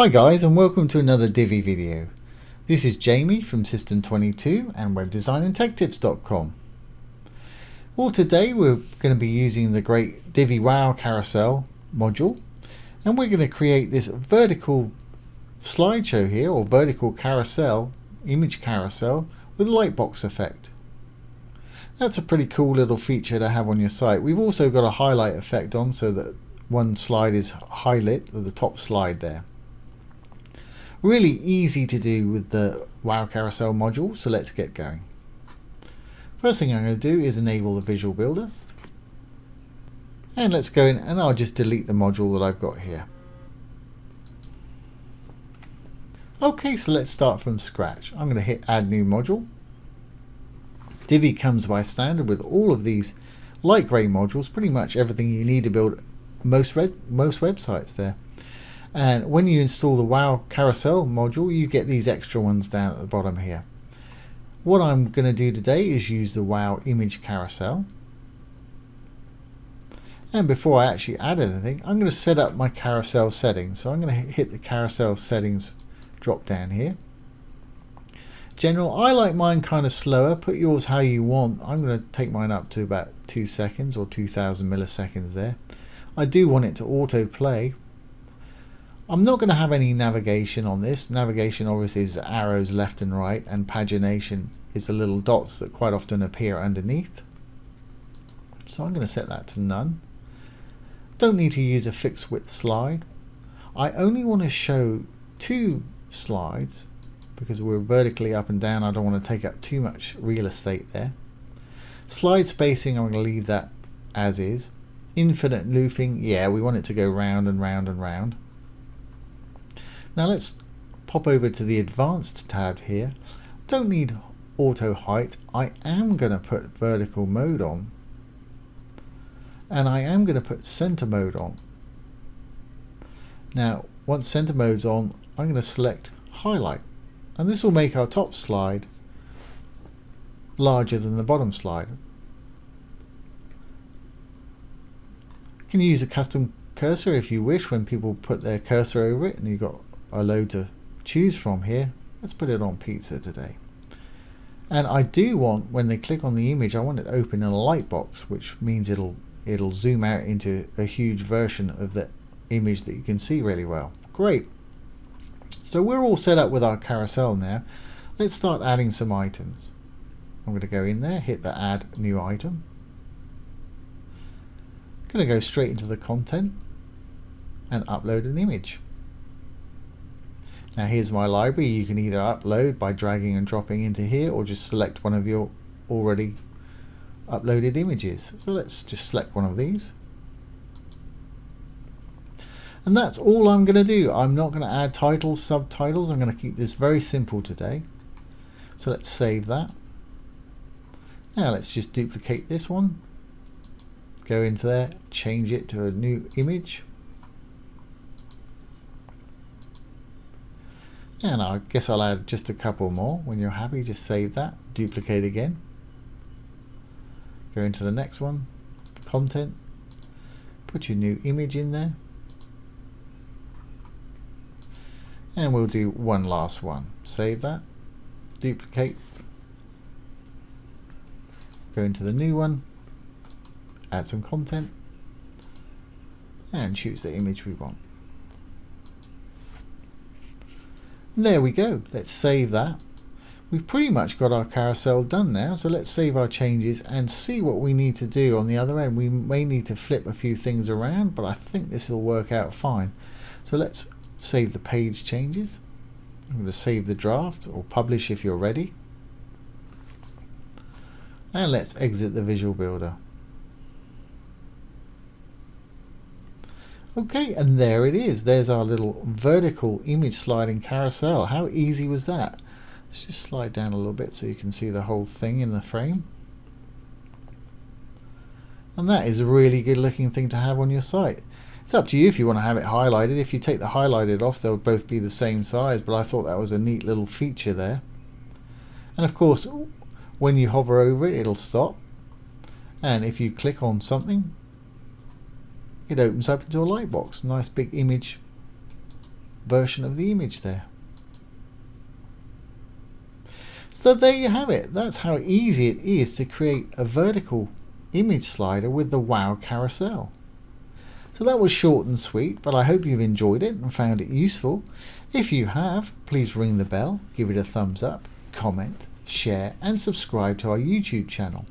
Hi guys, and welcome to another Divi video. This is Jamie from System22 and webdesignandtechtips.com. Well, today we're going to be using the great Divi WowCarousel module, and we're going to create this vertical slideshow here, or vertical carousel, image carousel with a Lightbox effect. That's a pretty cool little feature to have on your site. We've also got a highlight effect on so that one slide is highlighted, the top slide there. Really easy to do with the WowCarousel module, so let's get going. First thing I'm going to do is enable the Visual Builder. And let's go in and I'll just delete the module that I've got here. Okay, so let's start from scratch. I'm going to hit Add New Module. Divi comes by standard with all of these light grey modules, pretty much everything you need to build most websites there. And when you install the WowCarousel module, you get these extra ones down at the bottom here. What I'm going to do today is use the Wow Image Carousel. And before I actually add anything, I'm going to set up my carousel settings. So I'm going to hit the carousel settings drop down here. General, I like mine kind of slower. Put yours how you want. I'm going to take mine up to about 2 seconds or 2000 milliseconds there. I do want it to auto play. I'm not going to have any navigation on this. Navigation obviously is arrows left and right, and pagination is the little dots that quite often appear underneath. So I'm going to set that to none. Don't need to use a fixed width slide. I only want to show 2 slides because we're vertically up and down. I don't want to take up too much real estate there. Slide spacing, I'm going to leave that as is. Infinite looping, yeah, we want it to go round and round and round. Now let's pop over to the advanced tab here. Don't need auto height. I am going to put vertical mode on, and I am going to put center mode on. Now once center mode's on, I'm going to select highlight, and this will make our top slide larger than the bottom slide. You can use a custom cursor if you wish when people put their cursor over it, and you've got a load to choose from here. Let's put it on pizza today. And I do want, when they click on the image, I want it open in a Lightbox, which means it'll zoom out into a huge version of the image that you can see really well. Great. So we're all set up with our carousel now. Let's start adding some items. I'm going to go in there, hit the Add New Item. I'm going to go straight into the content and upload an image. Now here's my library. You can either upload by dragging and dropping into here, or just select one of your already uploaded images. So let's just select one of these. And that's all I'm going to do. I'm not going to add titles, subtitles. I'm going to keep this very simple today. So let's save that. Now let's just duplicate this one. Go into there, change it to a new image. And I guess I'll add just a couple more. When you're happy, just save that, duplicate again. Go into the next one, content, put your new image in there. And we'll do one last one. Save that, duplicate, go into the new one, add some content, and choose the image we want. There we go. Let's save that. We've pretty much got our carousel done now, so let's save our changes and see what we need to do on the other end. We may need to flip a few things around, but I think this will work out fine. So let's save the page changes. I'm going to save the draft, or publish if you're ready. And let's exit the Visual Builder. Okay, and there it is. There's our little vertical image sliding carousel. How easy was that? Let's just slide down a little bit so you can see the whole thing in the frame. And that is a really good looking thing to have on your site. It's up to you if you want to have it highlighted. If you take the highlighted off, they'll both be the same size, but I thought that was a neat little feature there. And of course, when you hover over it, it'll stop. And if you click on something, it opens up into a Lightbox. Nice big image version of the image there. So there you have it. That's how easy it is to create a vertical image slider with the Wow Carousel. So that was short and sweet, but I hope you've enjoyed it and found it useful. If you have, please ring the bell, give it a thumbs up, comment, share and subscribe to our YouTube channel.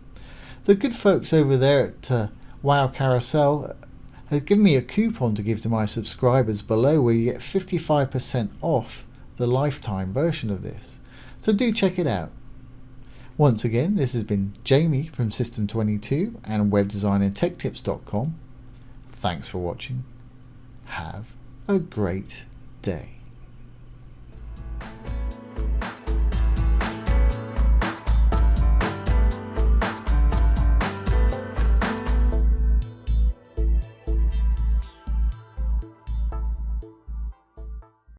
The good folks over there at Wow Carousel have given me a coupon to give to my subscribers below where you get 55% off the lifetime version of this. So do check it out. Once again, this has been Jamie from System22 and webdesignandtechtips.com. Thanks for watching. Have a great day.